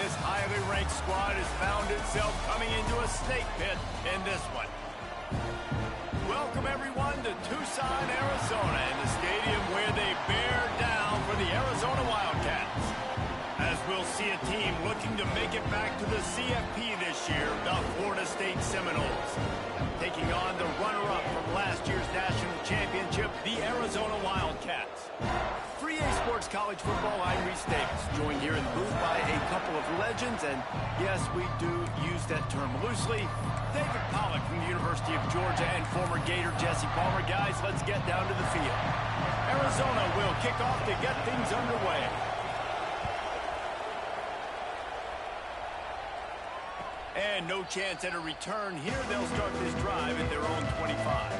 this highly ranked squad has found itself coming into a snake pit in this one. Welcome, everyone, to Tucson, Arizona, in the stadium where they bear down for the Arizona Wildcats. As we'll see a team looking to make it back to the CFP this year, the Florida State Seminoles. Taking on the runner-up from last year's national championship, the Arizona Wildcats. 3A Sports College Football, I'm Reese Davis, joined here in the booth by a couple of legends, and yes, we do use that term loosely. David Pollack from the University of Georgia and former Gator Jesse Palmer. Guys, let's get down to the field. Arizona will kick off to get things underway. And no chance at a return here. They'll start this drive at their own 25.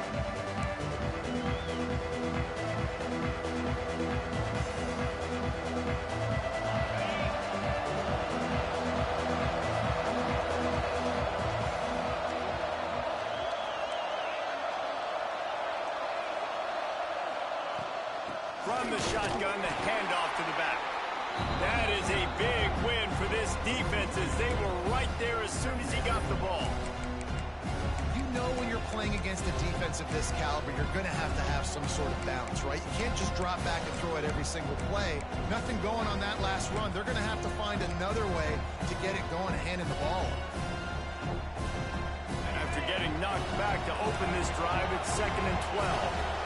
From the shotgun, the handoff to the back. That is a big win for this defense as they were right there as soon as he got the ball. You know when you're playing against a defense of this caliber, you're going to have some sort of balance, right? You can't just drop back and throw it every single play. Nothing going on that last run. They're going to have to find another way to get it going and handing the ball. And after getting knocked back to open this drive, it's 2nd and 12.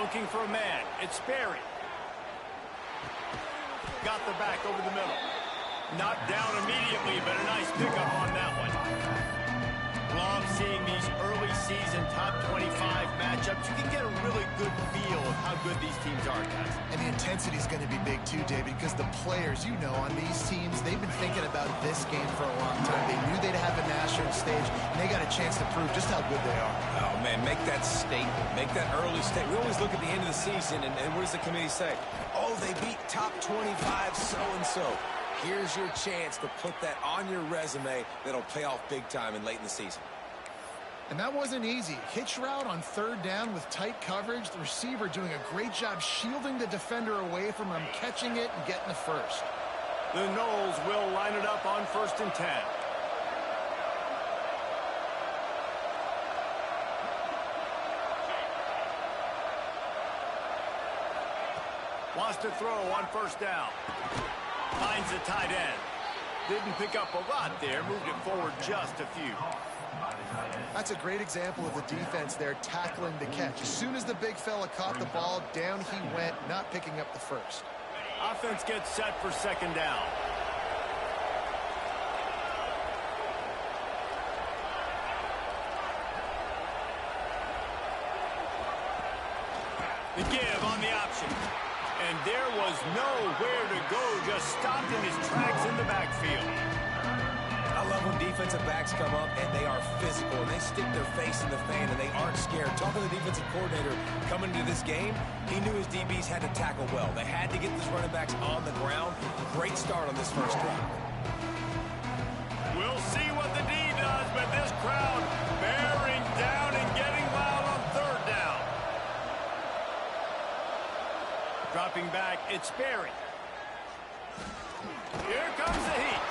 Looking for a man. It's Sperry. Got the back over the middle. Knocked down immediately, but a nice pickup on that one. Love seeing these early season top 25 matchups. You can get a really good feel of how good these teams are, guys. And the intensity is going to be big too, David, because the players, you know, on these teams, they've been thinking about this game for a long time. They knew they'd have a national stage, and they got a chance to prove just how good they are. Oh, man, make that statement. Make that early statement. We always look at the end of the season, and what does the committee say? Oh, they beat top 25 so-and-so. Here's your chance to put that on your resume that'll pay off big time and late in the season. And that wasn't easy. Hitch route on 3rd down with tight coverage. The receiver doing a great job shielding the defender away from him, catching it and getting the first. The Noles will line it up on 1st and 10. Wants to throw on 1st down. Finds the tight end. Didn't pick up a lot there. Moved it forward just a few. That's a great example of the defense there tackling the catch. As soon as the big fella caught the ball, down he went, not picking up the first. Offense gets set for 2nd down. The give on the option. And there was nowhere to go, just stopped in his tracks in the backfield. I love when defensive backs come up and they are physical and they stick their face in the fan and they aren't scared. Talking to the defensive coordinator coming into this game, he knew his DBs had to tackle well. They had to get these running backs on the ground. Great start on this first drive. We'll see what the D does, but this crowd bearing down and getting loud on 3rd down. Dropping back, it's Sperry. Here comes the heat.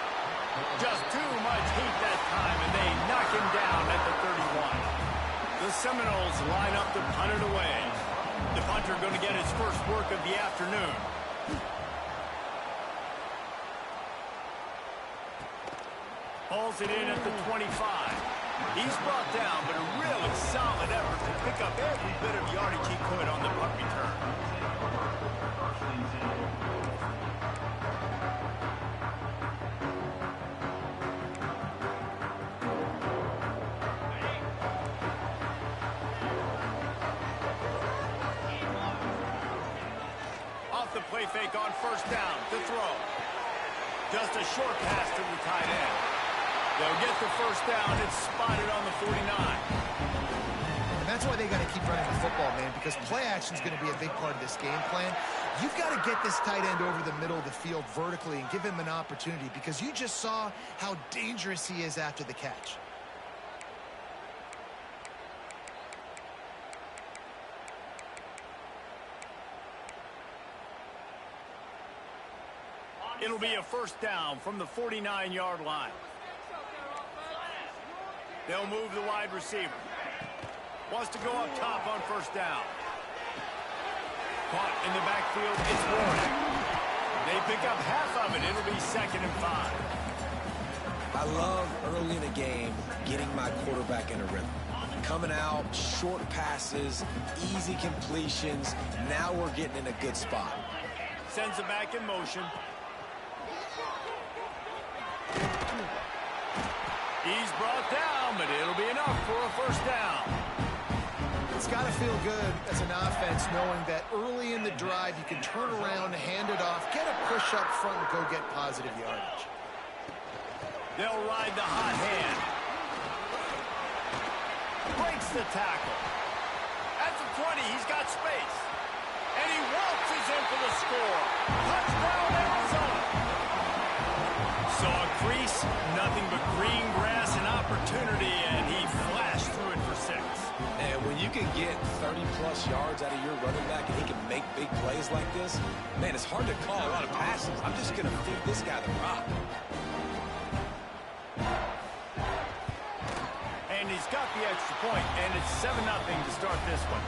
Just too much heat that time, and they knock him down at the 31. The Seminoles line up to punt it away. The punter going to get his first work of the afternoon. Hauls it in at the 25. He's brought down, but a really solid effort to pick up every bit of yardage he could on the punt return. Off the play fake on 1st down to throw. Just a short pass to the tight end. They'll get the 1st down. It's spotted on the 49. And that's why they got to keep running the football, man, because play action is going to be a big part of this game plan. You've got to get this tight end over the middle of the field vertically and give him an opportunity, because you just saw how dangerous he is after the catch. It'll be a first down from the 49-yard line. They'll move the wide receiver. Wants to go up top on first down. Caught in the backfield, it's Warren. They pick up half of it. It'll be 2nd and 5. I love early in a game getting my quarterback in a rhythm. Coming out, short passes, easy completions. Now we're getting in a good spot. Sends it back in motion. He's brought down, but it'll be enough for a first down. It's got to feel good as an offense knowing that early in the drive you can turn around, hand it off, get a push up front, and go get positive yardage. They'll ride the hot hand. Breaks the tackle. At the 20, he's got space. And he waltzes in for the score. Touchdown, Arizona. Saw a crease, nothing but green grass and opportunity, and he flashed through it for 6. And when you can get 30-plus yards out of your running back and he can make big plays like this, man, it's hard to call a lot of passes. I'm just going to feed this guy the rock. And he's got the extra point, and it's 7-0 to start this one.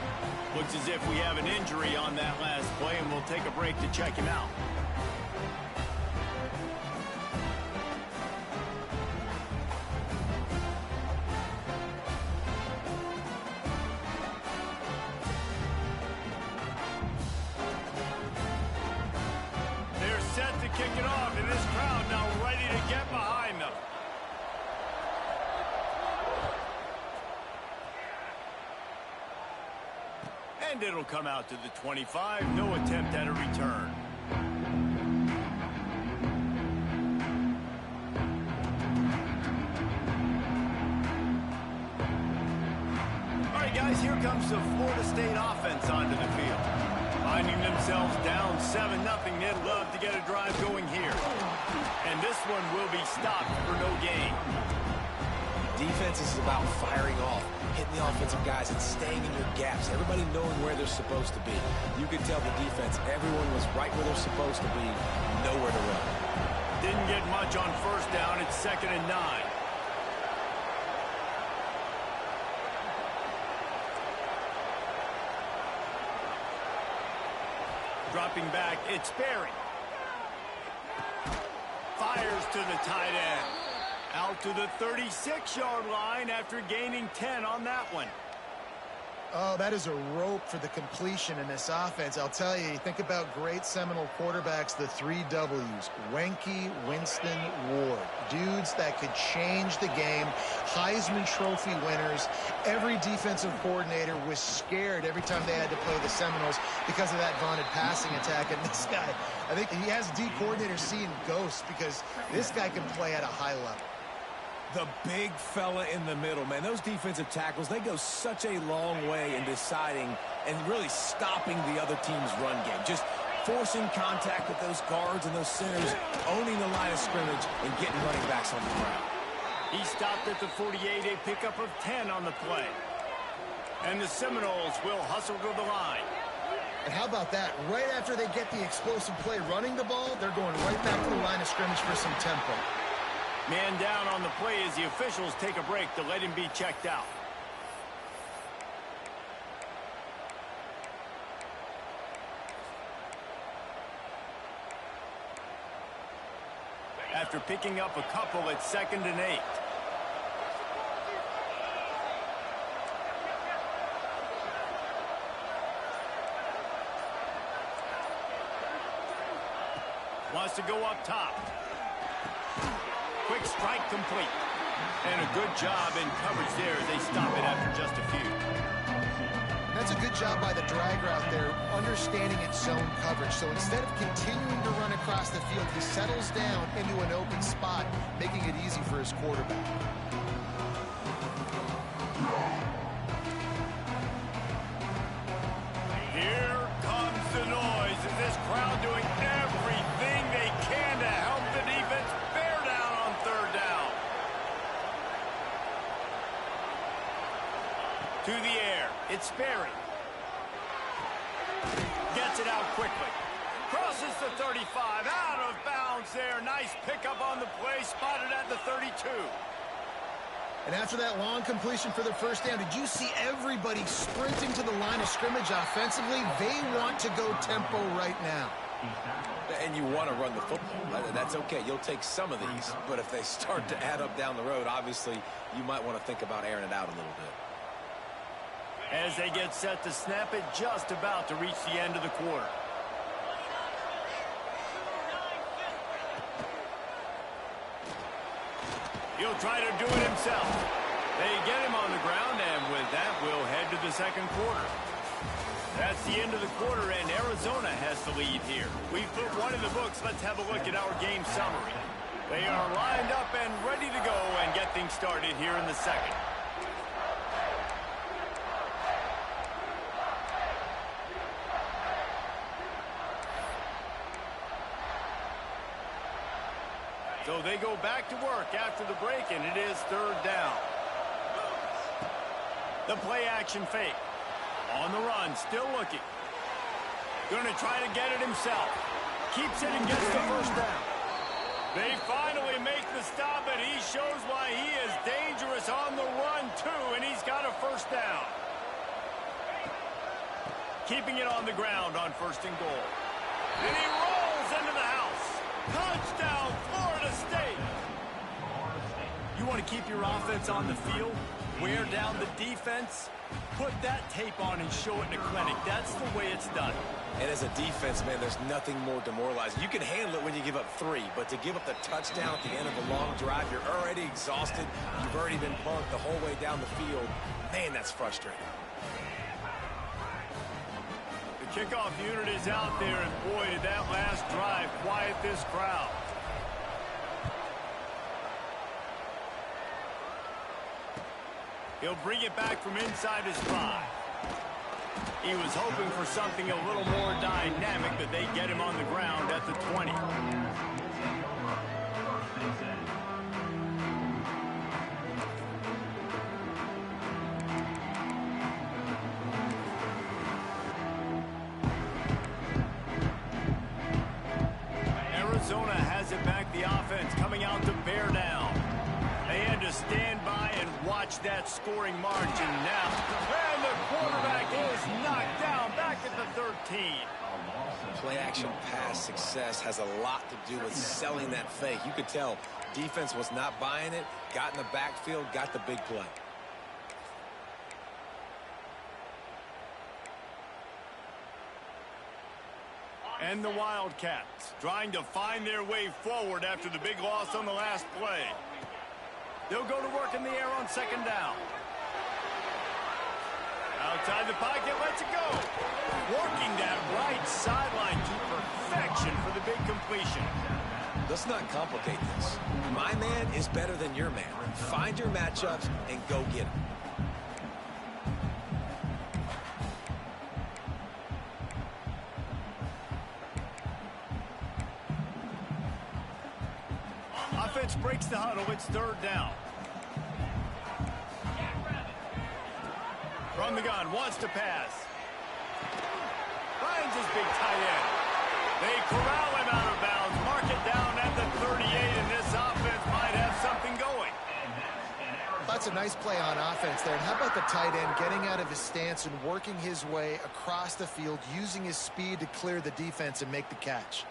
Looks as if we have an injury on that last play, and we'll take a break to check him out. Kick it off, and this crowd now ready to get behind them. And it'll come out to the 25. No attempt at a return. All right, guys, here comes the Florida State offense onto the field. Finding themselves down 7-0, they'd love to get a drive going here. And this one will be stopped for no gain. Defense is about firing off, hitting the offensive guys, and staying in your gaps. Everybody knowing where they're supposed to be. You could tell the defense, everyone was right where they're supposed to be, nowhere to run. Didn't get much on first down. It's 2nd and 9. Dropping back, it's Berry. Fires to the tight end. Out to the 36-yard line after gaining 10 on that one. Oh, that is a rope for the completion in this offense. I'll tell you, think about great Seminole quarterbacks, the 3 W's. Wenke, Winston, Ward. Dudes that could change the game. Heisman Trophy winners. Every defensive coordinator was scared every time they had to play the Seminoles because of that vaunted passing attack. And this guy, I think he has D coordinators seeing ghosts because this guy can play at a high level. The big fella in the middle, man. Those defensive tackles, they go such a long way in deciding and really stopping the other team's run game. Just forcing contact with those guards and those centers, owning the line of scrimmage, and getting running backs on the ground. He stopped at the 48, a pickup of 10 on the play. And the Seminoles will hustle to the line. And how about that? Right after they get the explosive play running the ball, they're going right back to the line of scrimmage for some tempo. Man down on the play as the officials take a break to let him be checked out. After picking up a couple, it's 2nd and 8. Wants to go up top. Quick strike complete. And a good job in coverage there as they stop it after just a few. That's a good job by the drag route there, understanding its zone coverage. So instead of continuing to run across the field, he settles down into an open spot, making it easy for his quarterback. Here comes the noise. Is this crowd doing everything they can to help the defense bear down on 3rd down? To the air. It's Berry. Gets it out quickly. Crosses the 35, out of bounds there. Nice pickup on the play, spotted at the 32. And after that long completion for the first down, did you see everybody sprinting to the line of scrimmage offensively? They want to go tempo right now. And you want to run the football. That's okay. You'll take some of these. But if they start to add up down the road, obviously, you might want to think about airing it out a little bit. As they get set to snap it, just about to reach the end of the quarter. He'll try to do it himself. They get him on the ground, and with that, we'll head to the second quarter. That's the end of the quarter, and Arizona has the lead here. We've put one in the books. Let's have a look at our game summary. They are lined up and ready to go and get things started here in the second. So they go back to work after the break, and it is third down. The play action fake. On the run, still looking. Going to try to get it himself. Keeps it and gets the first down. They finally make the stop, and he shows why he is dangerous on the run, too, and he's got a first down. Keeping it on the ground on first and goal. And he rolls into the house. Touchdown, Florida State. You want to keep your offense on the field, wear down the defense, put that tape on and show it in a clinic. That's the way it's done. And as a defense, man, there's nothing more demoralizing. You can handle it when you give up 3, but to give up the touchdown at the end of a long drive, you're already exhausted. You've already been punked the whole way down the field. Man, that's frustrating. The kickoff unit is out there, and boy, did that last drive quiet this crowd. He'll bring it back from inside his 5. He was hoping for something a little more dynamic, but they get him on the ground at the 20. Arizona has it back, the offense coming out to bear down. They had to stand by and watch that scoring margin now. And the quarterback is knocked down back at the 13. Play-action pass success has a lot to do with selling that fake. You could tell defense was not buying it, got in the backfield, got the big play. And the Wildcats trying to find their way forward after the big loss on the last play. They'll go to work in the air on second down. Outside the pocket, lets it go. Working that right sideline to perfection for the big completion. Let's not complicate this. My man is better than your man. Find your matchups and go get them. Offense breaks the huddle. It's third down. From the gun, wants to pass. Finds his big tight end. They corral him out of bounds. Mark it down at the 38, and this offense might have something going. That's a nice play on offense there. And how about the tight end getting out of his stance and working his way across the field, using his speed to clear the defense and make the catch.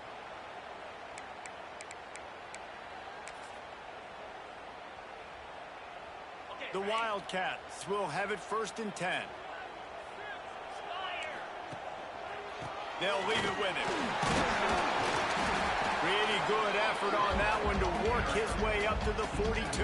The Wildcats will have it first and 10. They'll leave it with him. Pretty good effort on that one to work his way up to the 42.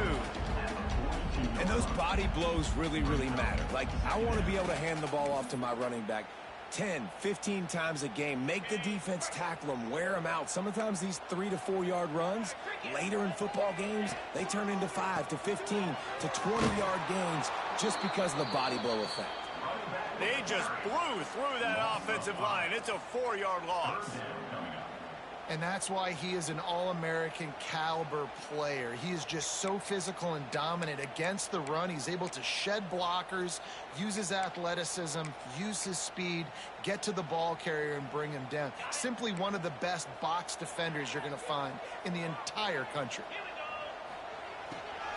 And those body blows really, really matter. Like, I want to be able to hand the ball off to my running back 10, 15 times a game. Make the defense tackle them, wear them out. Sometimes these 3 to 4 yard runs, later in football games, they turn into 5 to 15 to 20-yard gains just because of the body blow effect. They just blew through that offensive line. It's a 4-yard loss. And that's why he is an All-American caliber player. He is just so physical and dominant against the run. He's able to shed blockers, use his athleticism, use his speed, get to the ball carrier and bring him down. Simply one of the best box defenders you're going to find in the entire country.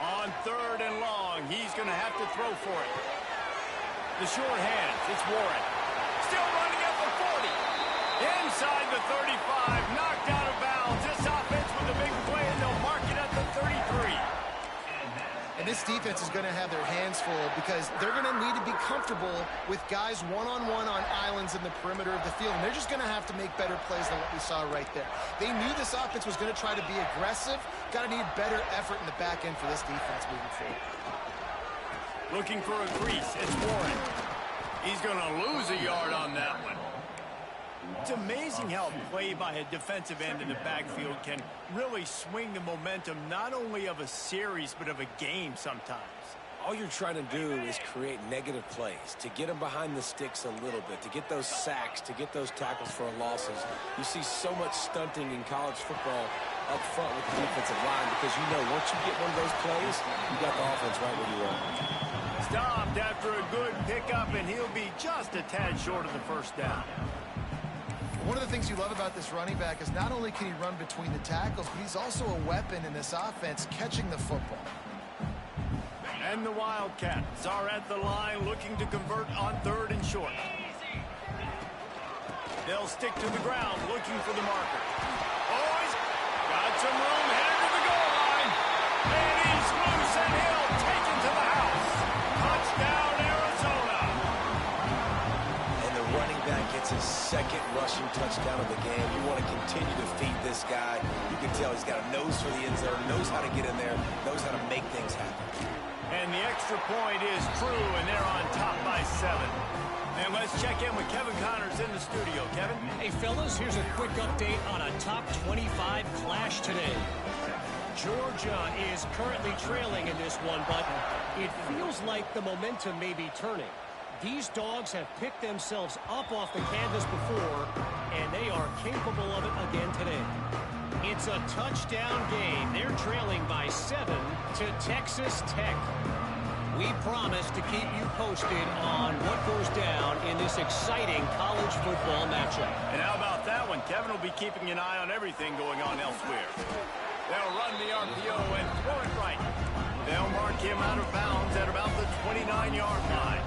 On 3rd and long, he's going to have to throw for it. The short hands, it's Warren. Still running at the 40. Inside the 35, knocked out of bounds. This offense with a big play, and they'll mark it at the 33. And this defense is going to have their hands full because they're going to need to be comfortable with guys one-on-one on islands in the perimeter of the field. And they're just going to have to make better plays than what we saw right there. They knew this offense was going to try to be aggressive. Got to need better effort in the back end for this defense moving forward. Looking for a crease, it's Warren. He's going to lose a yard on that one. It's amazing how a play by a defensive end in the backfield can really swing the momentum not only of a series but of a game sometimes. All you're trying to do is create negative plays, to get them behind the sticks a little bit, to get those sacks, to get those tackles for losses. You see so much stunting in college football up front with the defensive line because you know once you get one of those plays, you got the offense right where you are. Stopped after a good pickup, and he'll be just a tad short of the first down. One of the things you love about this running back is not only can he run between the tackles, but he's also a weapon in this offense catching the football. And the Wildcats are at the line looking to convert on 3rd and short. They'll stick to the ground looking for the marker. Oh, he's got some room headed to the goal line. And he's loose and he'll take it to the house. Touchdown, Arizona. And the running back gets his 2nd rushing touchdown of the game. You want to continue to feed this guy. You can tell he's got a nose for the end zone, knows how to get in there, knows how to make things happen. And the extra point is true, and they're on top by 7. And let's check in with Kevin Connors in the studio. Kevin? Hey, fellas, here's a quick update on a top 25 clash today. Georgia is currently trailing in this one, but it feels like the momentum may be turning. These dogs have picked themselves up off the canvas before, and they are capable of it again today. It's a touchdown game. They're trailing by 7 to Texas Tech. We promise to keep you posted on what goes down in this exciting college football matchup. And how about that one? Kevin will be keeping an eye on everything going on elsewhere. They'll run the RPO and throw it right. They'll mark him out of bounds at about the 29-yard line.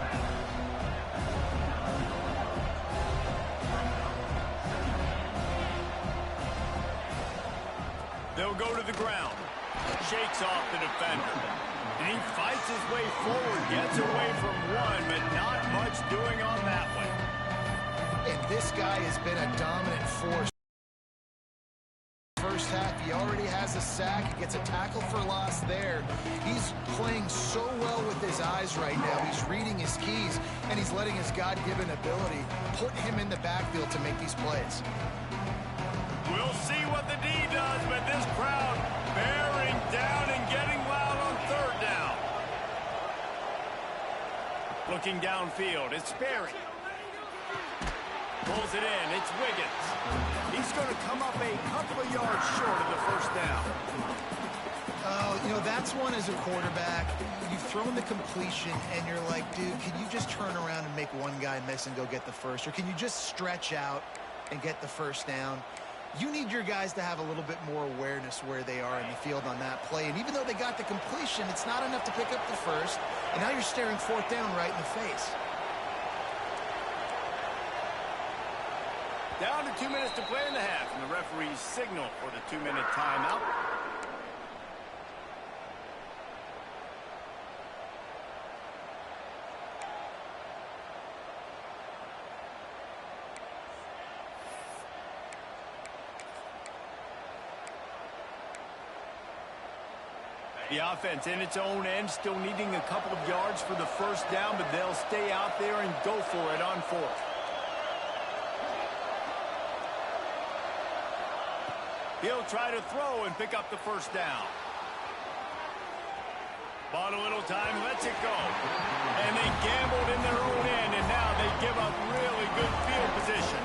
They'll go to the ground. Shakes off the defender. And he fights his way forward. Gets away from one, but not much doing on that one. And this guy has been a dominant force. First half, he already has a sack. He gets a tackle for loss there. He's playing so well with his eyes right now. He's reading his keys, and he's letting his God-given ability put him in the backfield to make these plays. We'll see what the D does, but this crowd bearing down and getting loud on 3rd down. Looking downfield, it's Sperry. Pulls it in, it's Wiggins. He's going to come up a couple of yards short of the first down. Oh, you know, that's one as a quarterback. You've thrown the completion, and you're like, dude, can you just turn around and make one guy miss and go get the first? Or can you just stretch out and get the first down? You need your guys to have a little bit more awareness where they are in the field on that play. And even though they got the completion, it's not enough to pick up the first. And now you're staring 4th down right in the face. Down to 2 minutes to play in the half, and the referees signal for the 2-minute timeout. The offense in its own end, still needing a couple of yards for the first down, but they'll stay out there and go for it on 4th. He'll try to throw and pick up the first down. Bought a little time, lets it go. And they gambled in their own end, and now they give up really good field position.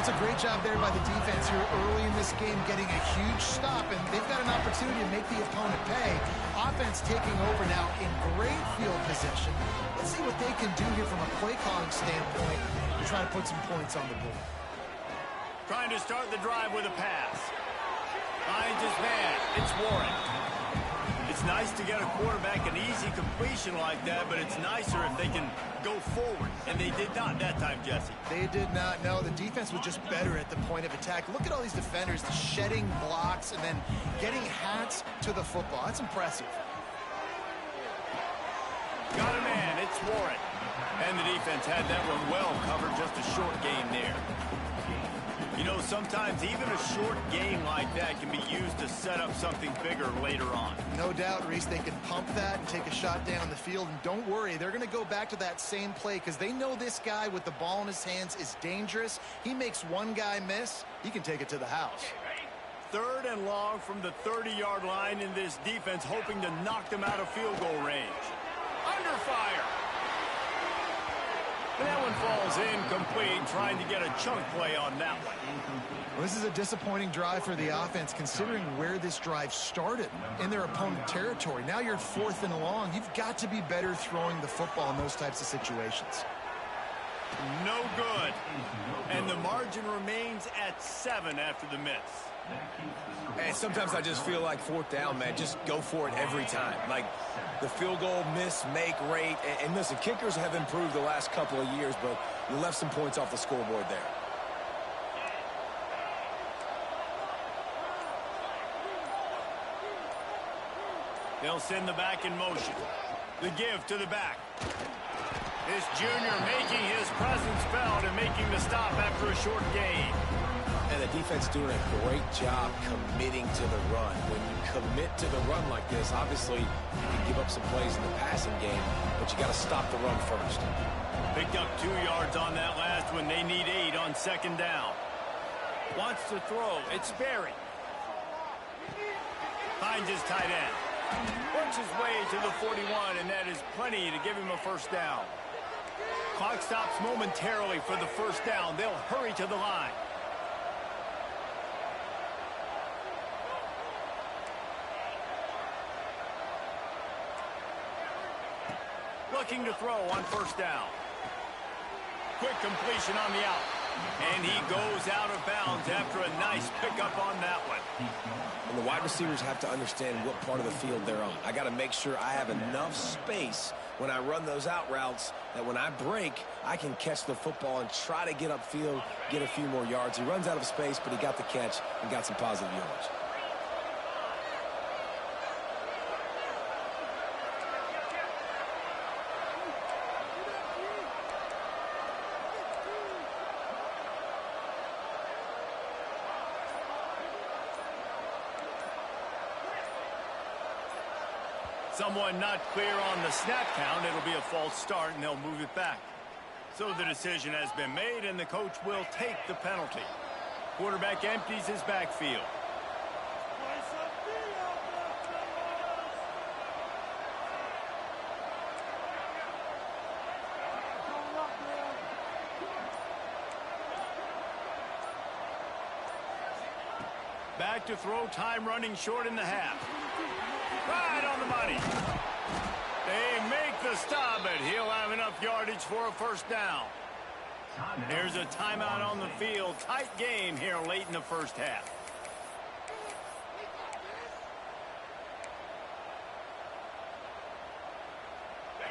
That's a great job there by the defense here early in this game, getting a huge stop, and they've got an opportunity to make the opponent pay. Offense taking over now in great field position. Let's see what they can do here from a play calling standpoint to try to put some points on the board. Trying to start the drive with a pass. Finds his man. It's Warren. It's nice to get a quarterback an easy completion like that, but it's nicer if they can go forward. And they did not that time, Jesse. They did not. No, the defense was just better at the point of attack. Look at all these defenders shedding blocks and then getting hats to the football. That's impressive. Got a man. It's Warren. And the defense had that one well covered. Just a short game there. You know, sometimes even a short game like that can be used to set up something bigger later on. No doubt, Reese, they can pump that and take a shot down the field. And don't worry, they're going to go back to that same play because they know this guy with the ball in his hands is dangerous. He makes one guy miss, he can take it to the house. 3rd and long from the 30-yard line in this defense, hoping to knock them out of field goal range. Under fire. And that one falls incomplete, trying to get a chunk play on that one. Well, this is a disappointing drive for the offense, considering where this drive started in their opponent territory. Now you're 4th and long. You've got to be better throwing the football in those types of situations. No good. And the margin remains at 7 after the miss. And sometimes I just feel like 4th down, man. Just go for it every time. Like the field goal miss, make rate. And listen, kickers have improved the last couple of years, but you left some points off the scoreboard there. They'll send the back in motion. The give to the back. This junior making his presence felt and making the stop after a short gain. And the defense doing a great job committing to the run. When you commit to the run like this, obviously you can give up some plays in the passing game, but you got to stop the run first. Picked up 2 yards on that last one. They need 8 on 2nd down. Wants to throw. It's Berry. Finds his tight end. Works his way to the 41, and that is plenty to give him a 1st down. Clock stops momentarily for the 1st down. They'll hurry to the line. Looking to throw on 1st down. Quick completion on the out. And he goes out of bounds after a nice pickup on that one. And the wide receivers have to understand what part of the field they're on. I got to make sure I have enough space when I run those out routes that when I break, I can catch the football and try to get upfield, get a few more yards. He runs out of space, but he got the catch and got some positive yards. Someone not clear on the snap count. It'll be a false start, and they'll move it back. So the decision has been made, and the coach will take the penalty. Quarterback empties his backfield. Back to throw, time running short in the half. Right on the money. They make the stop, but he'll have enough yardage for a 1st down. There's a timeout on the field. Tight game here late in the 1st half.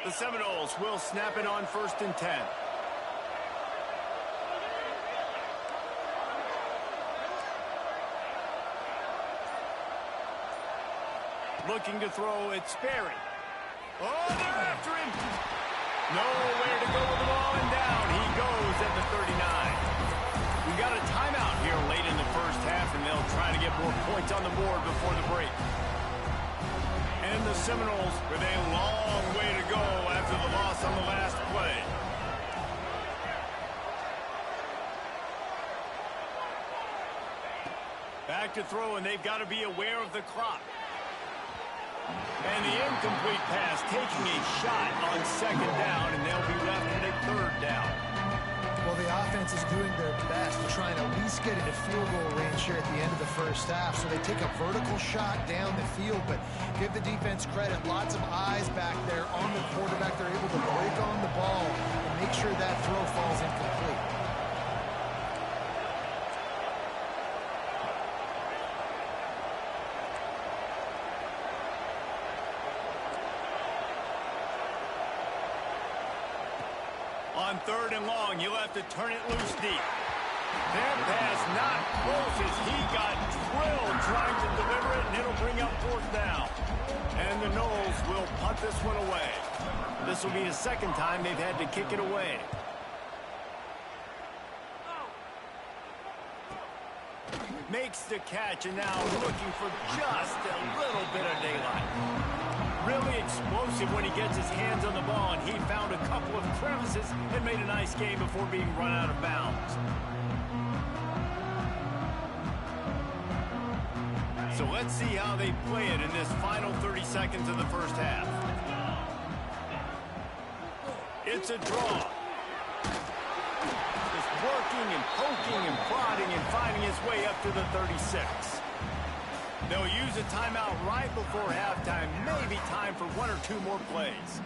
The Seminoles will snap it on 1st and 10. Looking to throw, it's Berry. Oh, they're after him. Nowhere to go with the ball, and down he goes at the 39. We got a timeout here late in the 1st half, and they'll try to get more points on the board before the break. And the Seminoles with a long way to go after the loss on the last play. Back to throw, and they've got to be aware of the clock. And the incomplete pass taking a shot on 2nd down, and they'll be left with a 3rd down. Well, the defense is doing their best to try and at least get into field goal range here at the end of the first half. So they take a vertical shot down the field, but give the defense credit. Lots of eyes back there on the quarterback. They're able to break on the ball and make sure that throw falls incomplete. On 3rd and long, you'll have to turn it loose deep. That pass not close as he got drilled trying to deliver it, and it'll bring up 4th down. And the Noles will punt this one away. This will be the 2nd time they've had to kick it away. Makes the catch, and now looking for just a little bit of daylight. Really explosive when he gets his hands on the ball, and he found a couple of crevices and made a nice game before being run out of bounds. So let's see how they play it in this final 30 seconds of the first half. It's a draw. Just working and poking and prodding and finding his way up to the 36. They'll use a timeout right before halftime. Maybe time for 1 or 2 more plays.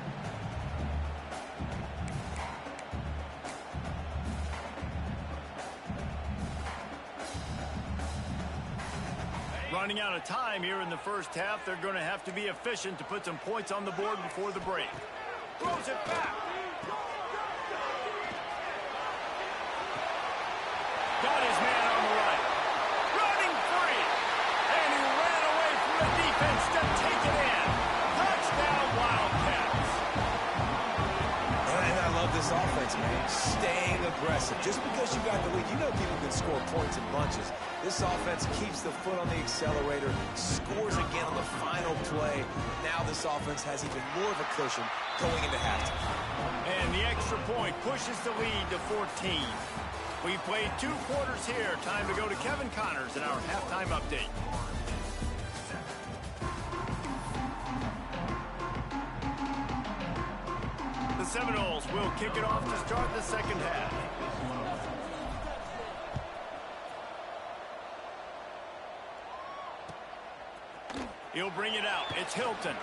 Running out of time here in the first half. They're going to have to be efficient to put some points on the board before the break. Throws it back. Got his man on the right. Running free. And he ran away from the defense to take it in. Touchdown, Wildcats. And I love this offense, man. Staying aggressive. Just because you got the lead, you know people can score points in bunches. This offense keeps the foot on the accelerator, scores again on the final play. Now this offense has even more of a cushion going into halftime. And the extra point pushes the lead to 14. We've played 2 quarters here. Time to go to Kevin Connors in our halftime update. The Seminoles will kick it off to start the second half. He'll bring it out. It's Hilton.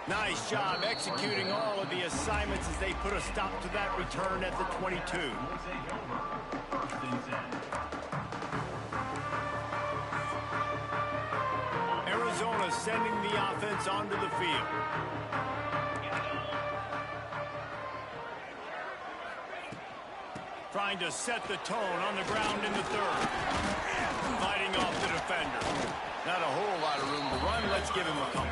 Nice job executing all of the assignments as they put a stop to that return at the 22. Arizona sending the offense onto the field. Trying to set the tone on the ground in the 3rd. Fighting off the defender. Not a whole lot of room to run. Let's give him a couple.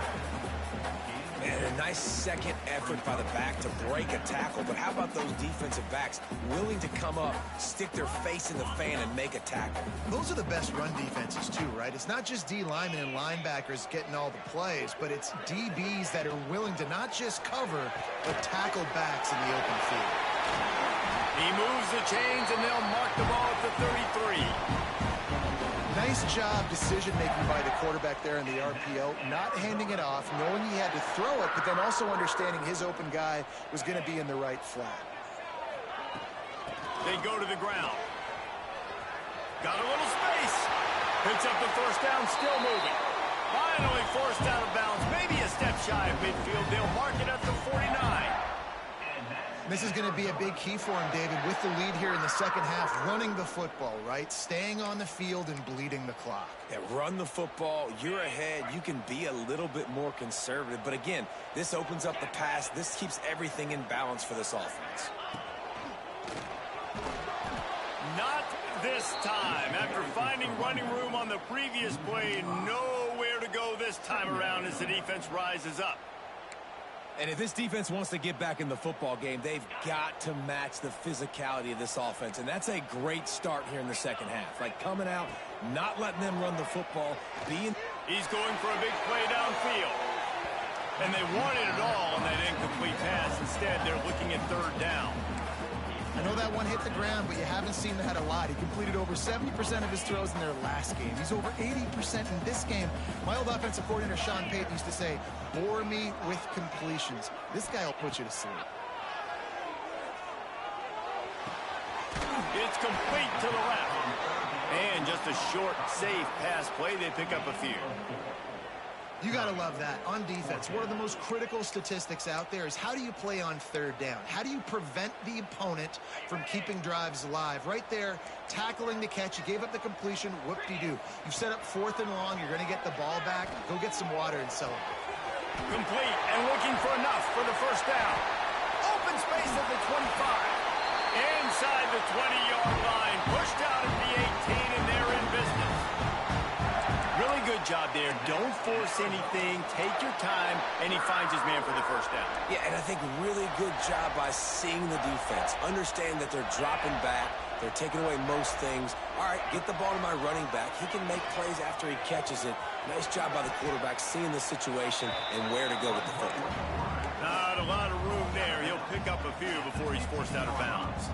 And a nice second effort by the back to break a tackle. But how about those defensive backs willing to come up, stick their face in the fan, and make a tackle? Those are the best run defenses too, right? It's not just D linemen and linebackers getting all the plays, but it's DBs that are willing to not just cover, but tackle backs in the open field. He moves the chains, and they'll mark the ball at the 33. Nice job decision-making by the quarterback there in the RPO, not handing it off, knowing he had to throw it, but then also understanding his open guy was going to be in the right flat. They go to the ground. Got a little space. Picks up the first down, still moving. Finally forced out of bounds, maybe a step shy of midfield. They'll mark it at the 49. This is going to be a big key for him, David, with the lead here in the second half, running the football, right? Staying on the field and bleeding the clock. Yeah, run the football. You're ahead. You can be a little bit more conservative. But again, this opens up the pass. This keeps everything in balance for this offense. Not this time. After finding running room on the previous play, nowhere to go this time around as the defense rises up. And if this defense wants to get back in the football game, they've got to match the physicality of this offense. And that's a great start here in the second half. Like coming out, not letting them run the football, being... He's going for a big play downfield. And they wanted it all on that incomplete pass. Instead, they're looking at 3rd down. I know that one hit the ground, but you haven't seen that a lot. He completed over 70% of his throws in their last game. He's over 80% in this game. My old offensive coordinator, Sean Payton, used to say, bore me with completions. This guy will put you to sleep. It's complete to the left. And just a short, safe pass play. They pick up a few. You got to love that. On defense, one of the most critical statistics out there is how do you play on third down? How do you prevent the opponent from keeping drives alive? Right there, tackling the catch. You gave up the completion. Whoop-de-doo. You've set up 4th and long. You're going to get the ball back. Go get some water and celebrate. Complete and looking for enough for the first down. Open space at the 25. Inside the 20-yard line. Pushed out at the 18, and they're in business. Really good job there. Don't force anything. Take your time, and he finds his man for the first down. Yeah, and I think really good job by seeing the defense. Understand that they're dropping back. They're taking away most things. All right, get the ball to my running back. He can make plays after he catches it. Nice job by the quarterback seeing the situation and where to go with the football. Not a lot of room there. He'll pick up a few before he's forced out of bounds.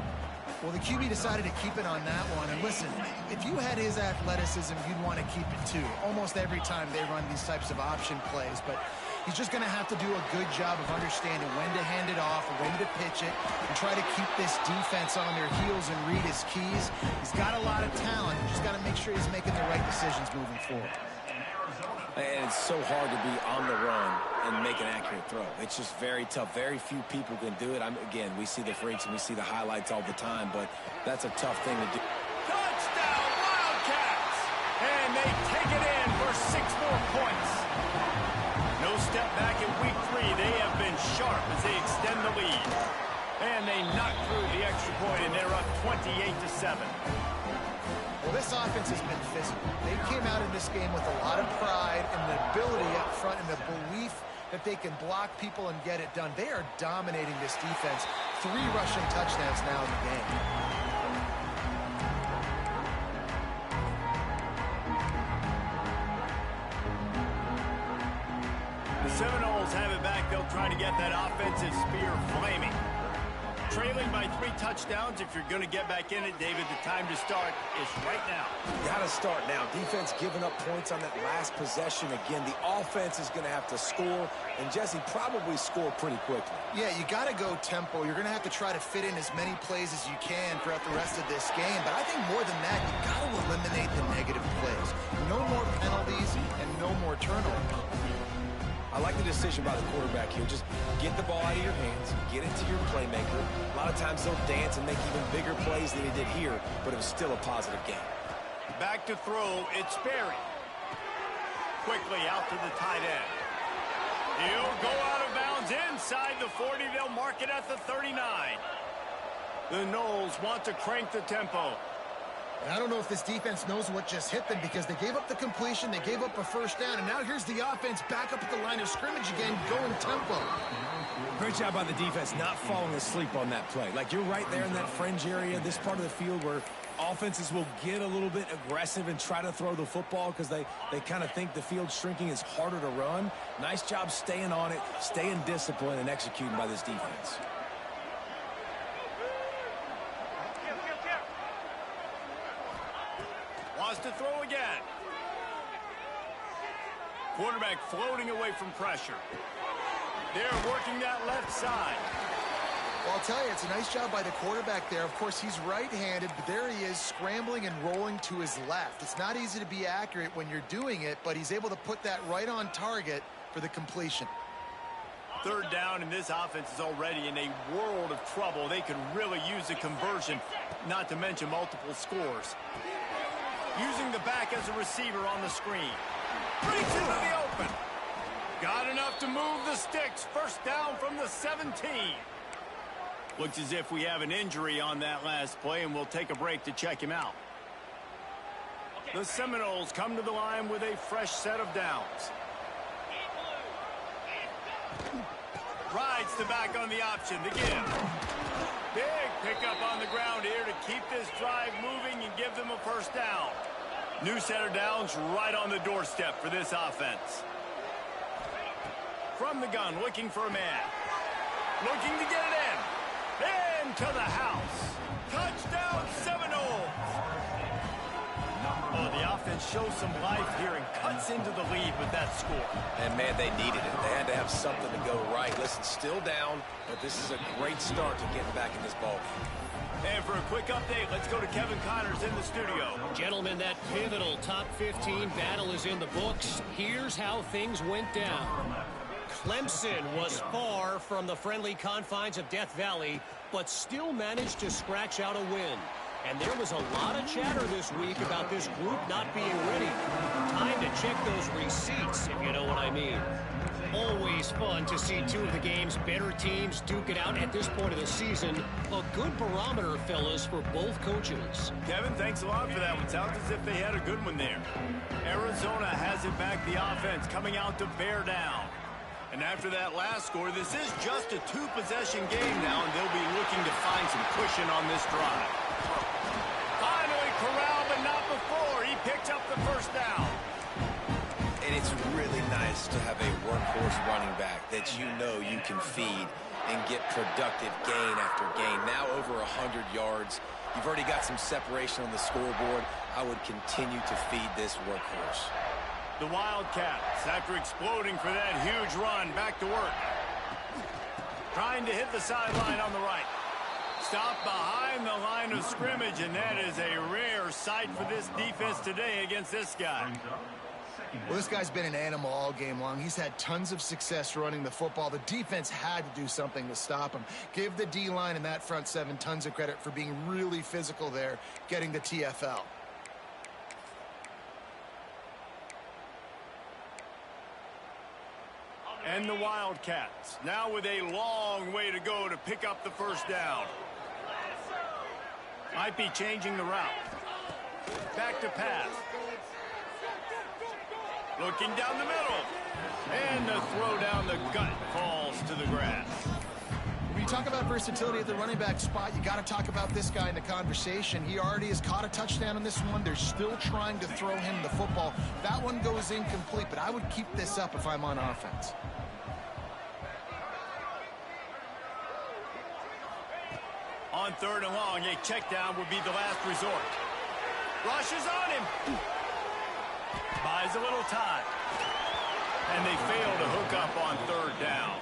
Well, the QB decided to keep it on that one. And listen, if you had his athleticism, you'd want to keep it too. Almost every time they run these types of option plays. But he's just going to have to do a good job of understanding when to hand it off, when to pitch it, and try to keep this defense on their heels and read his keys. He's got a lot of talent. He's just got to make sure he's making the right decisions moving forward. And it's so hard to be on the run and make an accurate throw. It's just very tough. Very few people can do it. Again, we see the freaks and we see the highlights all the time, but that's a tough thing to do. Touchdown, Wildcats! And they take it in for 6 more points. No step back in week 3. They have been sharp as they extend the lead. And they knock through the extra point, and they're up 28-7. Well, this offense has been physical. They came out in this game with a lot of pride and the ability up front and the belief that they can block people and get it done. They are dominating this defense. 3 rushing touchdowns now in the game. The Seminoles have it back. They'll try to get that offensive spear flaming. Trailing by 3 touchdowns. If you're going to get back in it, David, the time to start is right now. Got to start now. Defense giving up points on that last possession. Again, the offense is going to have to score, and Jesse probably score pretty quickly. Yeah, you got to go tempo. You're going to have to try to fit in as many plays as you can throughout the rest of this game. But I think more than that, you got to eliminate the negative plays. No more penalties and no more turnovers. I like the decision by the quarterback here. Just get the ball out of your hands, get it to your playmaker. A lot of times he'll dance and make even bigger plays than he did here, but it was still a positive game. Back to throw, it's Berry. Quickly out to the tight end. He'll go out of bounds inside the 40. They'll mark it at the 39. The Noles want to crank the tempo. And I don't know if this defense knows what just hit them because they gave up the completion, they gave up a first down, and now here's the offense back up at the line of scrimmage again, going tempo. Great job by the defense not falling asleep on that play. Like, you're right there in that fringe area, this part of the field where offenses will get a little bit aggressive and try to throw the football because they kind of think the field's shrinking, is harder to run. Nice job staying on it, staying disciplined, and executing by this defense. Wants to throw again. Quarterback floating away from pressure. They're working that left side. Well, I'll tell you, it's a nice job by the quarterback there. Of course, he's right-handed, but there he is scrambling and rolling to his left. It's not easy to be accurate when you're doing it, but he's able to put that right on target for the completion. 3rd down, and this offense is already in a world of trouble. They could really use a conversion, not to mention multiple scores. Using the back as a receiver on the screen. Breaks into the open. Got enough to move the sticks. First down from the 17. Looks as if we have an injury on that last play, and we'll take a break to check him out. The Seminoles come to the line with a fresh set of downs. Rides the back on the option. The give. Big pickup on the ground here to keep this drive moving and give them a first down. New set of downs right on the doorstep for this offense. From the gun, looking for a man. Looking to get it in. Into the house. Touchdown, Seminoles. Oh, the offense shows some life here and cuts into the lead with that score. And, man, they needed it. They had to have something to go right. Listen, still down, but this is a great start to getting back in this ballgame. And for a quick update, let's go to Kevin Connors in the studio. Gentlemen, that pivotal top 15 battle is in the books. Here's how things went down. Clemson was far from the friendly confines of Death Valley, but still managed to scratch out a win. And there was a lot of chatter this week about this group not being ready. Time to check those receipts, if you know what I mean. Always fun to see two of the game's better teams duke it out at this point of the season. A good barometer, fellas, for both coaches. Kevin, thanks a lot for that one. Sounds as if they had a good one there. Arizona has it back, the offense coming out to bear down. And after that last score, this is just a two-possession game now, and they'll be looking to find some cushion on this drive. Finally corralled, but not before. He picked up the first down. And it's really nice to have a workhorse running back that you know you can feed and get productive gain after gain. Now over 100 yards. You've already got some separation on the scoreboard. I would continue to feed this workhorse. The Wildcats, after exploding for that huge run, back to work. Trying to hit the sideline on the right. Stopped behind the line of scrimmage, and that is a rare sight for this defense today against this guy. Well, this guy's been an animal all game long. He's had tons of success running the football. The defense had to do something to stop him. Give the D-line and that front seven tons of credit for being really physical there, getting the TFL. And the Wildcats, now with a long way to go to pick up the first down. Might be changing the route. Back to pass. Looking down the middle. And the throw down the gut falls to the grass. When you talk about versatility at the running back spot, you got to talk about this guy in the conversation. He already has caught a touchdown in this one. They're still trying to throw him the football. That one goes incomplete, but I would keep this up if I'm on offense. On third and long, a check down would be the last resort. Rushes on him. Buys a little time. And they fail to hook up on third down.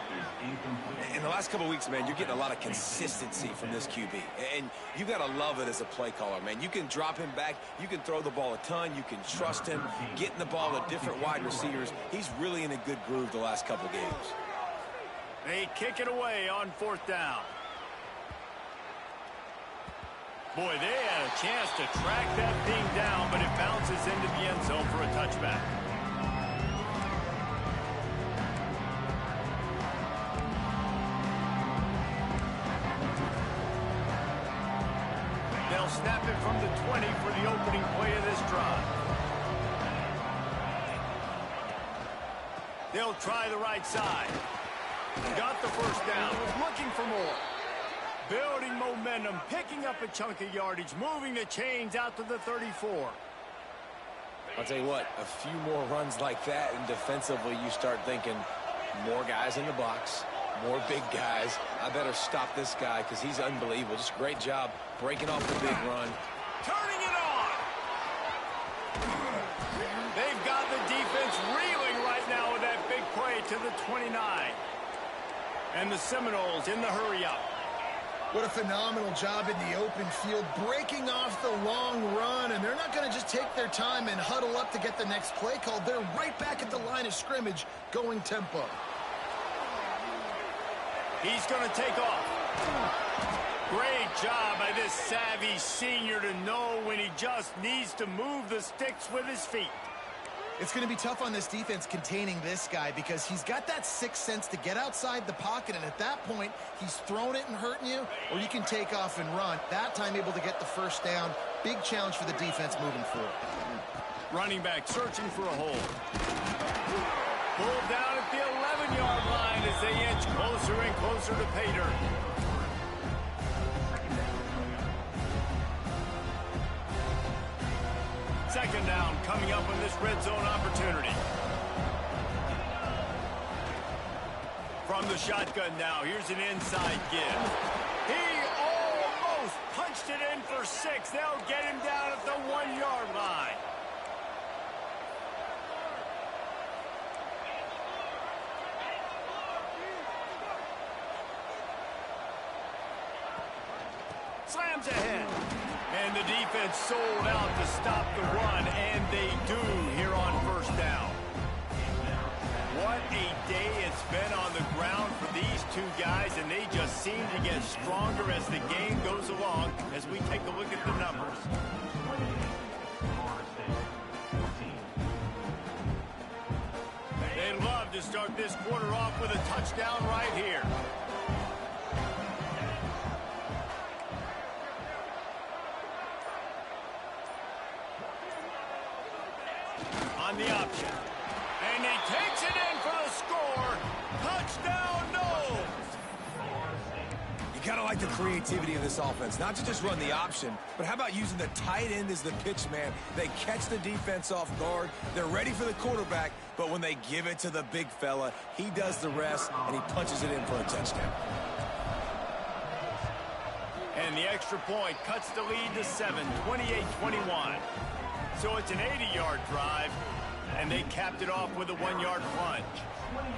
In the last couple of weeks, man, you're getting a lot of consistency from this QB. And you got to love it as a play caller, man. You can drop him back. You can throw the ball a ton. You can trust him. Getting the ball to different wide receivers. He's really in a good groove the last couple of games. They kick it away on fourth down. Boy, they had a chance to track that thing down, but it bounces into the end zone for a touchback. They'll snap it from the 20 for the opening play of this drive. They'll try the right side. Got the first down. Looking for more. Building momentum, picking up a chunk of yardage, moving the chains out to the 34. I'll tell you what, a few more runs like that, and defensively you start thinking more guys in the box, more big guys. I better stop this guy because he's unbelievable. Just a great job breaking off the big run. Turning it on. They've got the defense reeling right now with that big play to the 29. And the Seminoles in the hurry-up. What a phenomenal job in the open field, breaking off the long run, and they're not going to just take their time and huddle up to get the next play called. They're right back at the line of scrimmage, going tempo. He's going to take off. Great job by this savvy senior to know when he just needs to move the sticks with his feet. It's going to be tough on this defense containing this guy because he's got that sixth sense to get outside the pocket, and at that point, he's throwing it and hurting you, or you can take off and run. That time able to get the first down. Big challenge for the defense moving forward. Running back searching for a hole. Pulled down at the 11-yard line as they inch closer and closer to pay dirt. Second down coming up on this red zone opportunity. From the shotgun now, here's an inside give. He almost punched it in for 6. They'll get him down at the 1-yard line. slams ahead. And the defense sold out to stop the run, and they do here on first down. What a day it's been on the ground for these two guys, and they just seem to get stronger as the game goes along as we take a look at the numbers. They'd love to start this quarter off with a touchdown right here. On the option. And he takes it in for the score. Touchdown, no! You gotta like the creativity of this offense. Not to just run the option, but how about using the tight end as the pitch man? They catch the defense off guard. They're ready for the quarterback, but when they give it to the big fella, he does the rest, and he punches it in for a touchdown. And the extra point cuts the lead to 7, 28-21. So it's an 80-yard drive, and they capped it off with a 1-yard plunge.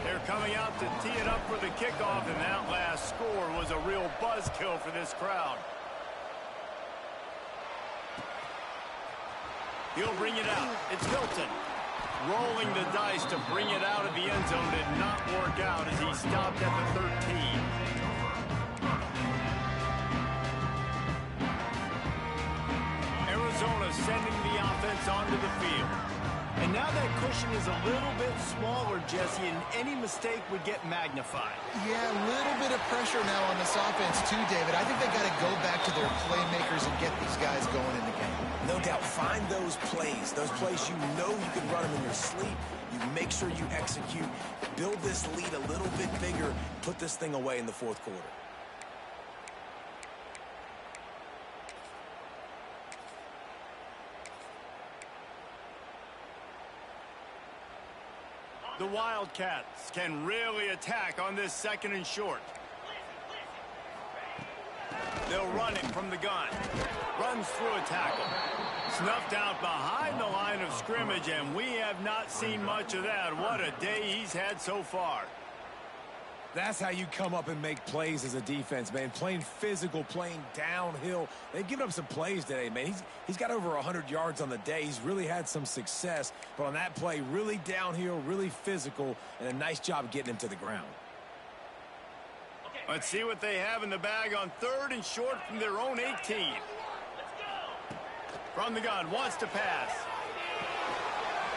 They're coming out to tee it up for the kickoff, and that last score was a real buzzkill for this crowd. He'll bring it out. It's Hilton. Rolling the dice to bring it out of the end zone did not work out as he stopped at the 13. Arizona sending the offense onto the field. And now that cushion is a little bit smaller, Jesse, and any mistake would get magnified. Yeah, a little bit of pressure now on this offense too, David. I think they got to go back to their playmakers and get these guys going in the game. No doubt, find those plays you know you can run them in your sleep. You make sure you execute, build this lead a little bit bigger, put this thing away in the fourth quarter. The Wildcats can really attack on this 2nd and short. They'll run it from the gun. Runs through a tackle. Snuffed out behind the line of scrimmage, and we have not seen much of that. What a day he's had so far. That's how you come up and make plays as a defense, man. Playing physical, playing downhill. They've given up some plays today, man. He's got over 100 yards on the day. He's really had some success. But on that play, really downhill, really physical, and a nice job getting him to the ground. Let's see what they have in the bag on 3rd and short from their own 18. From the gun, wants to pass.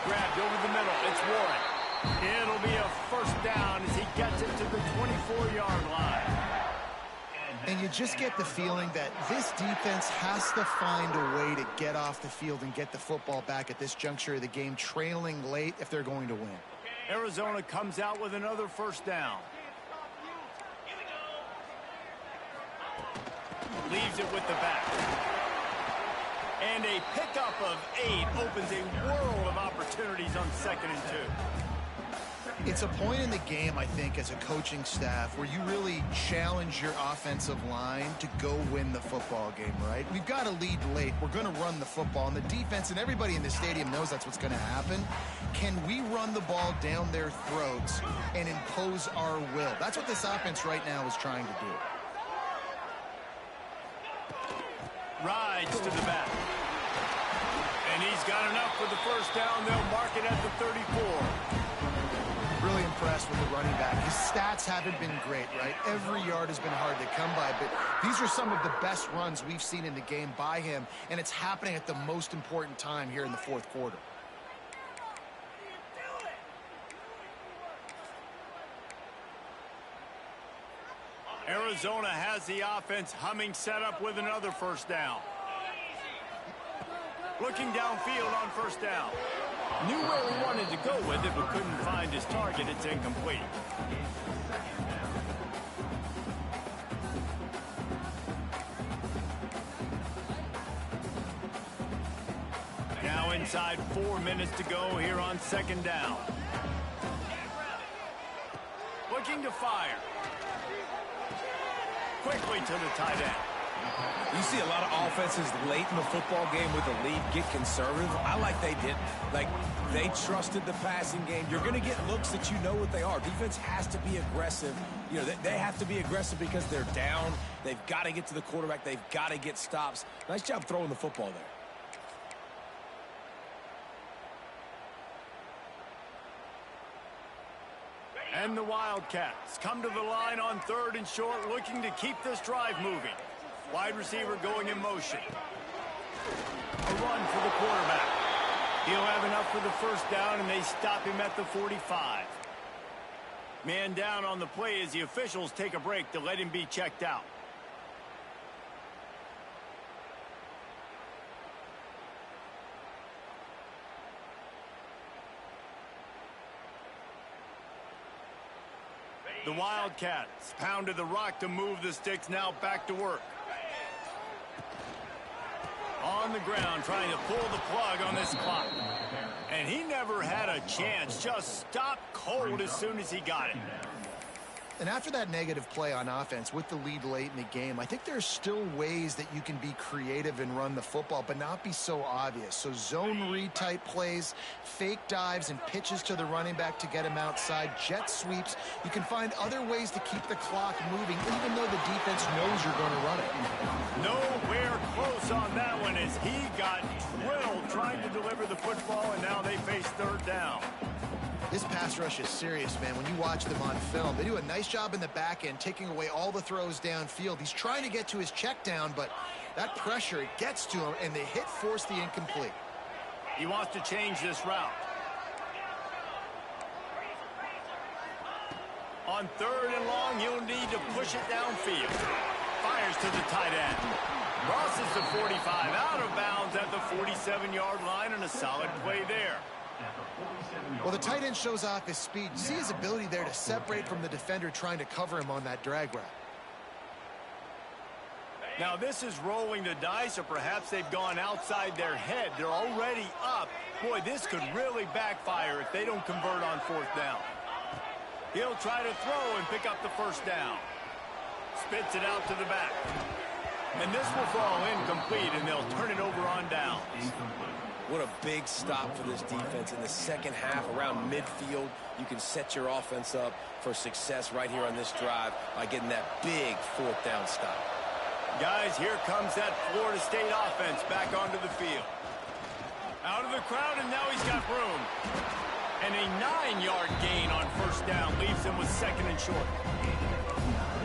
Grabbed over the middle. It's Warren. It'll be a first down as he gets it to the 24-yard line. And you just get the feeling that this defense has to find a way to get off the field and get the football back at this juncture of the game, trailing late if they're going to win. Arizona comes out with another first down. Leaves it with the back. And a pickup of 8 opens a world of opportunities on 2nd and 2. It's a point in the game, I think, as a coaching staff where you really challenge your offensive line to go win the football game, right? We've got to lead late. We're going to run the football. And the defense and everybody in the stadium knows that's what's going to happen. Can we run the ball down their throats and impose our will? That's what this offense right now is trying to do. Rides to the back. And he's got enough for the first down. They'll mark it at the 34. Really impressed with the running back. His stats haven't been great, right? Every yard has been hard to come by, but these are some of the best runs we've seen in the game by him, and it's happening at the most important time here in the fourth quarter. Arizona has the offense humming, set up with another first down. Looking downfield on first down. Knew where he wanted to go with it, but couldn't find his target. It's incomplete. Now inside 4 minutes to go here on 2nd down. Looking to fire. Quickly to the tight end. You see a lot of offenses late in the football game with the lead get conservative. I like they didn't. Like, they trusted the passing game. You're going to get looks that you know what they are. Defense has to be aggressive. You know, they have to be aggressive because they're down. They've got to get to the quarterback. They've got to get stops. Nice job throwing the football there. And the Wildcats come to the line on 3rd and short, looking to keep this drive moving. Wide receiver going in motion. A run for the quarterback. He'll have enough for the first down, and they stop him at the 45. Man down on the play as the officials take a break to let him be checked out. The Wildcats pounded the rock to move the sticks, now back to work. On the ground, trying to pull the plug on this clock. And he never had a chance, just stopped cold as soon as he got it. And after that negative play on offense with the lead late in the game, I think there's still ways that you can be creative and run the football, but not be so obvious. So zone read type plays, fake dives and pitches to the running back to get him outside, jet sweeps. You can find other ways to keep the clock moving, even though the defense knows you're going to run it. Nowhere close on that one as he got drilled trying to deliver the football, and now they face 3rd down. This pass rush is serious, man. When you watch them on film, they do a nice job in the back end, taking away all the throws downfield. He's trying to get to his check down, but that pressure, it gets to him, and the hit forced the incomplete. He wants to change this route. On 3rd and long, he'll need to push it downfield. Fires to the tight end. Crosses the 45, out of bounds at the 47-yard line, and a solid play there. Well, the tight end shows off his speed. You see his ability there to separate from the defender trying to cover him on that drag route. Now, this is rolling the dice, or perhaps they've gone outside their head. They're already up. Boy, this could really backfire if they don't convert on 4th down. He'll try to throw and pick up the first down. Spits it out to the back. And this will fall incomplete, and they'll turn it over on downs. What a big stop for this defense in the second half around midfield. You can set your offense up for success right here on this drive by getting that big 4th down stop. Guys, here comes that Florida State offense back onto the field. Out of the crowd, and now he's got room. And a 9-yard gain on 1st down leaves him with 2nd and short.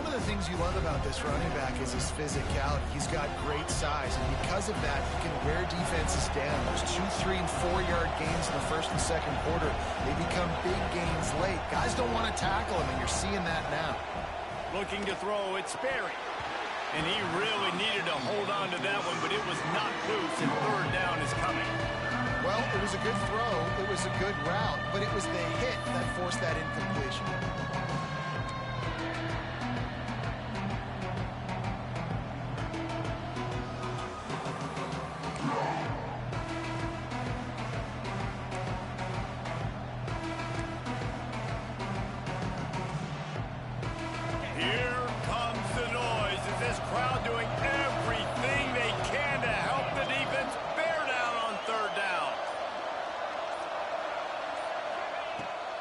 One of the things you love about this running back is his physicality. He's got great size, and because of that, he can wear defenses down. Those 2-, 3-, and 4-yard gains in the 1st and 2nd quarter, they become big gains late. Guys don't want to tackle him, and you're seeing that now. Looking to throw, it's Sperry. And he really needed to hold on to that one, but it was not loose, and 3rd down is coming. Well, it was a good throw, it was a good route, but it was the hit that forced that incompletion.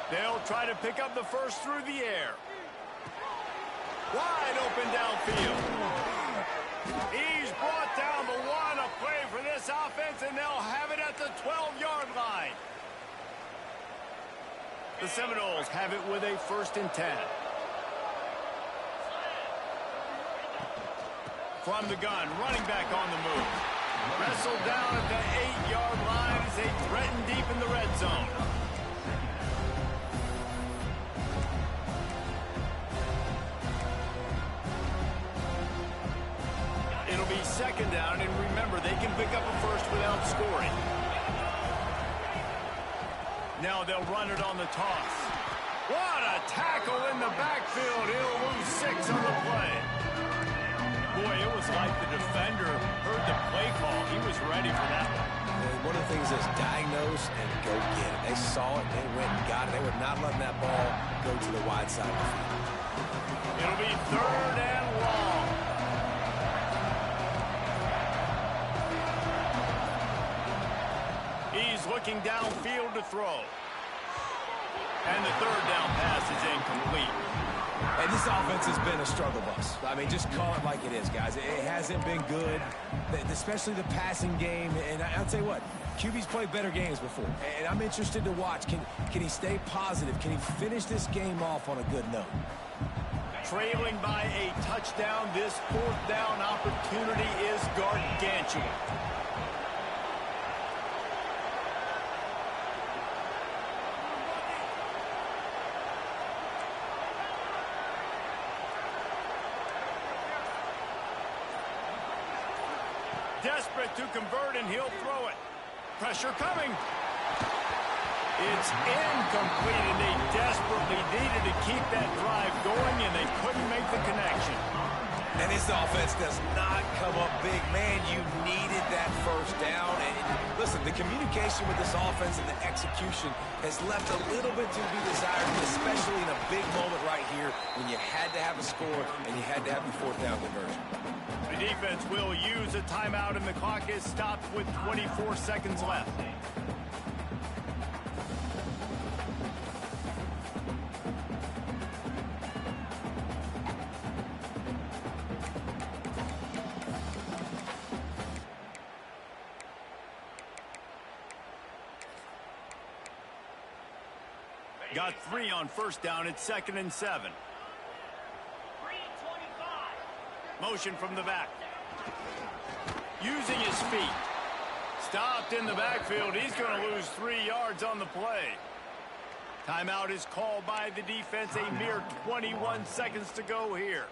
They'll try to pick up the first through the air. Wide open downfield. He's brought down the one, a play for this offense, and they'll have it at the 12-yard line. The Seminoles have it with a 1st and 10. From the gun, running back on the move. Wrestled down at the 8-yard line as they threaten deep in the red zone. It'll be 2nd down, and remember, they can pick up a first without scoring. Now they'll run it on the toss. What a tackle in the backfield. He'll lose 6 on the play. Boy, it was like the defender heard the play call. He was ready for that one. One of the things is diagnose and go get it. They saw it, they went and got it. They were not letting that ball go to the wide side of the field. It'll be 3rd and long. looking downfield to throw. And the third down pass is incomplete. And this offense has been a struggle bus. I mean, just call it like it is, guys. It hasn't been good, especially the passing game. And I'll tell you what, QB's played better games before. And I'm interested to watch. Can he stay positive? Can he finish this game off on a good note? Trailing by a touchdown, this fourth down opportunity is gargantuan. Desperate to convert, and he'll throw it. Pressure coming. It's incomplete, and they desperately needed to keep that drive going, and they couldn't make the connection. And this offense does not come up big. Man, you needed that first down. And listen, the communication with this offense and the execution has left a little bit to be desired, especially in a big moment right here when you had to have a score and you had to have the fourth down conversion. The defense will use a timeout, and the clock is stopped with 24 seconds left. Got 3 on first down. It's 2nd and 7. Motion from the back. Using his feet. Stopped in the backfield. He's going to lose 3 yards on the play. Timeout is called by the defense. A mere 21 seconds to go here.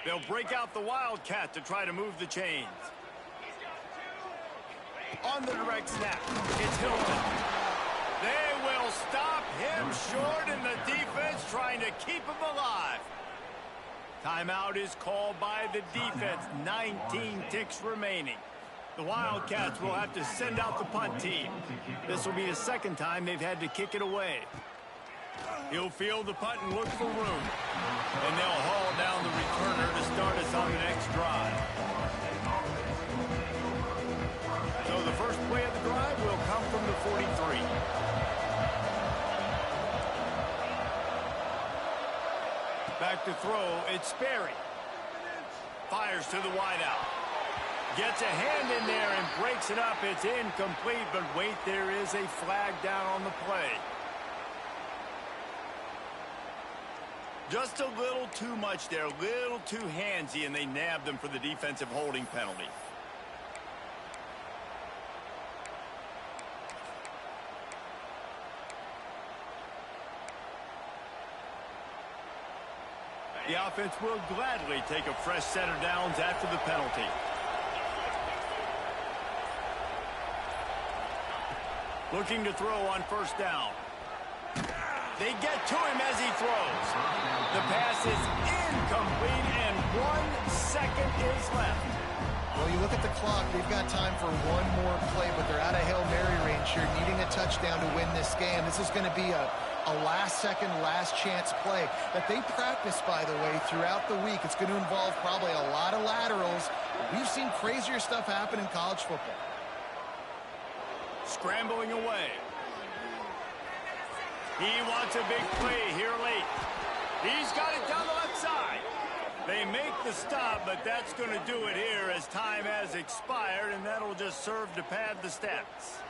They'll break out the Wildcat to try to move the chains. On the direct snap, it's Hilton. They will stop him short, and the defense trying to keep him alive. Timeout is called by the defense. 19 ticks remaining. The Wildcats will have to send out the punt team. This will be the second time they've had to kick it away. He'll field the punt and look for room. And they'll haul down the returner to start us on the next drive. So the first play of the drive will come from the 43. Back to throw, it's Sperry. Fires to the wideout. Gets a hand in there and breaks it up. It's incomplete, but wait, there is a flag down on the play. Just a little too much there, a little too handsy, and they nabbed them for the defensive holding penalty. The offense will gladly take a fresh set of downs after the penalty. Looking to throw on first down. They get to him as he throws. The pass is incomplete, and 1 second is left. Well, you look at the clock, they've got time for one more play, but they're out of Hail Mary range here, needing a touchdown to win this game. This is going to be a last-second, last-chance play that they practice, by the way, throughout the week. It's going to involve probably a lot of laterals. We've seen crazier stuff happen in college football. Scrambling away. He wants a big play here late. He's got it down the left side. They make the stop, but that's going to do it here as time has expired, and that'll just serve to pad the stats.